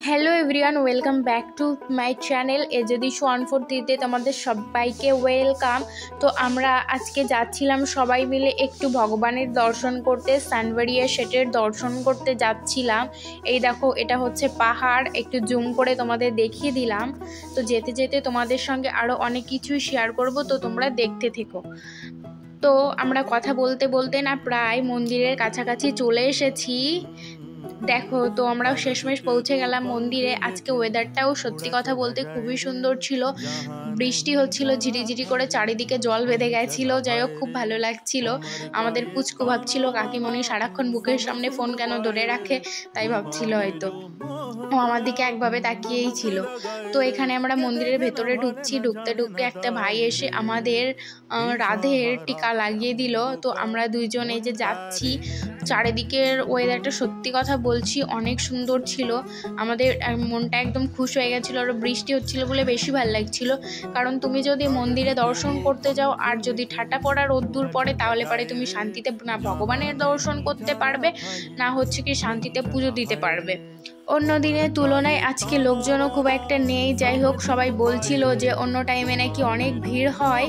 Hello everyone, welcome back to my channel এজদি 143-তে তোমাদের সবাইকে ওয়েলকাম। তো আমরা আজকে যাচ্ছিলাম সবাই মিলে একটু ভগবানের দর্শন করতে, সানবাড়িয়া শেটের দর্শন করতে যাচ্ছিলাম। এই দেখো, এটা হচ্ছে পাহাড়, একটু জুম করে তোমাদের দেখিয়ে দিলাম। তো যেতে যেতে তোমাদের সঙ্গে আরও অনেক কিছুই শেয়ার করব, তো তোমরা দেখতে থেকো। তো আমরা কথা বলতে বলতে না প্রায় মন্দিরের কাছাকাছি চলে এসেছি। দেখো, তো আমরাও শেষমেশ পৌঁছে গেলাম মন্দিরে। আজকে ওয়েদারটাও সত্যি কথা বলতে খুবই সুন্দর ছিল, বৃষ্টি হচ্ছিল ঝিরিঝিরি করে, চারিদিকে জল বেঁধে গেছিল। যাই হোক, খুব ভালো লাগছিল। আমাদের পুচকু ভাবছিল কাকিমণি সারাক্ষণ বুকের সামনে ফোন কেন ধরে রাখে, তাই ভাবছিল হয়তো। ও আমার দিকে একভাবে তাকিয়েই ছিল। তো এখানে আমরা মন্দিরের ভেতরে ঢুকছি, ঢুকতে ঢুকতে একটা ভাই এসে আমাদের রাধের টিকা লাগিয়ে দিল। তো আমরা দুইজন এই যে যাচ্ছি, চারিদিকের ওয়েদারটা সত্যি কথা বলছি অনেক সুন্দর ছিল। আমাদের মনটা একদম খুশ হয়ে গেছিলো। আর বৃষ্টি হচ্ছিল বলে বেশি ভালো লাগছিল, কারণ তুমি যদি মন্দিরে দর্শন করতে যাও আর যদি ঠাটা পড়া রোদ্দুর পড়ে, তাহলে পরে তুমি শান্তিতে না ভগবানের দর্শন করতে পারবে, না হচ্ছে কি শান্তিতে পুজো দিতে পারবে। অন্য দিনের তুলনায় আজকে লোকজনও খুব একটা নেই। যাই হোক, সবাই বলছিল যে অন্য টাইমে নাকি অনেক ভিড় হয়।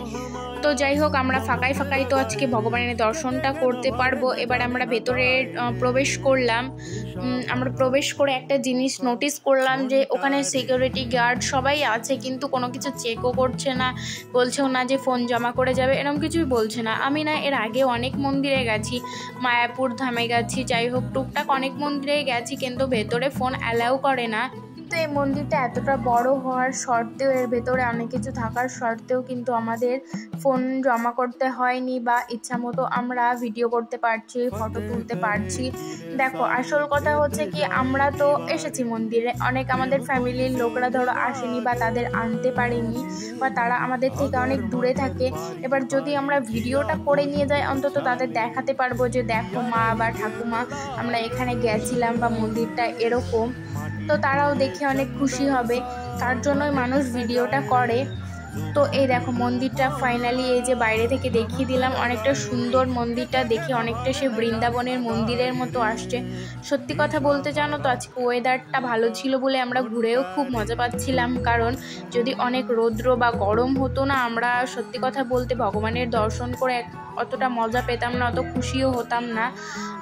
তো যাই হোক, আমরা ফাঁকাই ফাঁকাই তো আজকে ভগবানের দর্শনটা করতে পারবো। এবার আমরা ভেতরে প্রবেশ করলাম। আমরা প্রবেশ করে একটা জিনিস নোটিস করলাম যে ওখানে সিকিউরিটি গার্ড সবাই আছে, কিন্তু কোনো কিছু চেকও করছে না, বলছেও না যে ফোন জমা করে যাবে, এরকম কিছুই বলছে না। আমি না এর আগে অনেক মন্দিরে গেছি, মায়াপুর ধামে গেছি, যাই হোক টুকটাক অনেক মন্দিরে গেছি, কিন্তু ভেতরে ফোন অ্যালাউ করে না। কিন্তু এই মন্দিরটা এতটা বড় হওয়ার সত্ত্বেও, এর ভেতরে অনেক কিছু থাকার সত্ত্বেও কিন্তু আমাদের ফোন জমা করতে হয়নি, বা ইচ্ছা মতো আমরা ভিডিও করতে পারছি, ফটো তুলতে পারছি। দেখো, আসল কথা হচ্ছে কি, আমরা তো এসেছি মন্দিরে, অনেক আমাদের ফ্যামিলির লোকরা ধরো আসেনি বা তাদের আনতে পারেনি, বা তারা আমাদের থেকে অনেক দূরে থাকে। এবার যদি আমরা ভিডিওটা করে নিয়ে যাই, অন্তত তাদের দেখাতে পারবো যে দেখো মা বা ঠাকুমা, আমরা এখানে গেছিলাম বা মন্দিরটা এরকম। তো তারাও দেখে অনেক খুশি হবে, তার জন্যই মানুষ ভিডিওটা করে। তো এই দেখো, মন্দিরটা ফাইনালি এই যে বাইরে থেকে দেখিয়ে দিলাম, অনেকটা সুন্দর মন্দিরটা দেখে, অনেকটা সে বৃন্দাবনের মন্দিরের মতো আসছে। সত্যি কথা বলতে জানো তো, আজকে ওয়েদারটা ভালো ছিল বলে আমরা ঘুরেও খুব মজা পাচ্ছিলাম, কারণ যদি অনেক রৌদ্র বা গরম হতো না, আমরা সত্যি কথা বলতে ভগবানের দর্শন করে অতটা মজা পেতাম না, অত খুশিও হতাম না।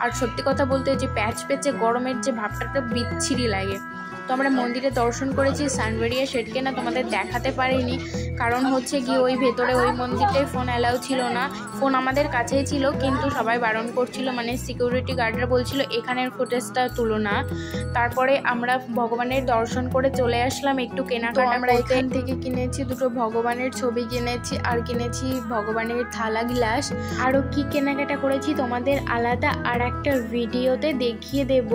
আর সত্যি কথা বলতে যে প্যাচ প্যাচে গরমের যে ভাবটা বিচ্ছিরি লাগে। তো আমরা মন্দিরে দর্শন করেছি, সানবাড়িয়া শেটকে না তোমাদের দেখাতে পারিনি, কারণ হচ্ছে কি ওই ভেতরে ওই মন্দিরটাই ফোন অ্যালাউ ছিল না। ফোন আমাদের কাছেই ছিল, কিন্তু সবাই বারণ করছিল, মানে সিকিউরিটি গার্ডরা বলছিল এখানের ফুটেজটা তুলো না। তারপরে আমরা ভগবানের দর্শন করে চলে আসলাম একটু কেনাকাটা। আমরা এখান থেকে কিনেছি দুটো ভগবানের ছবি কিনেছি, আর কিনেছি ভগবানের থালা গ্লাস। আরও কি কেনাকাটা করেছি তোমাদের আলাদা আর একটা ভিডিওতে দেখিয়ে দেব।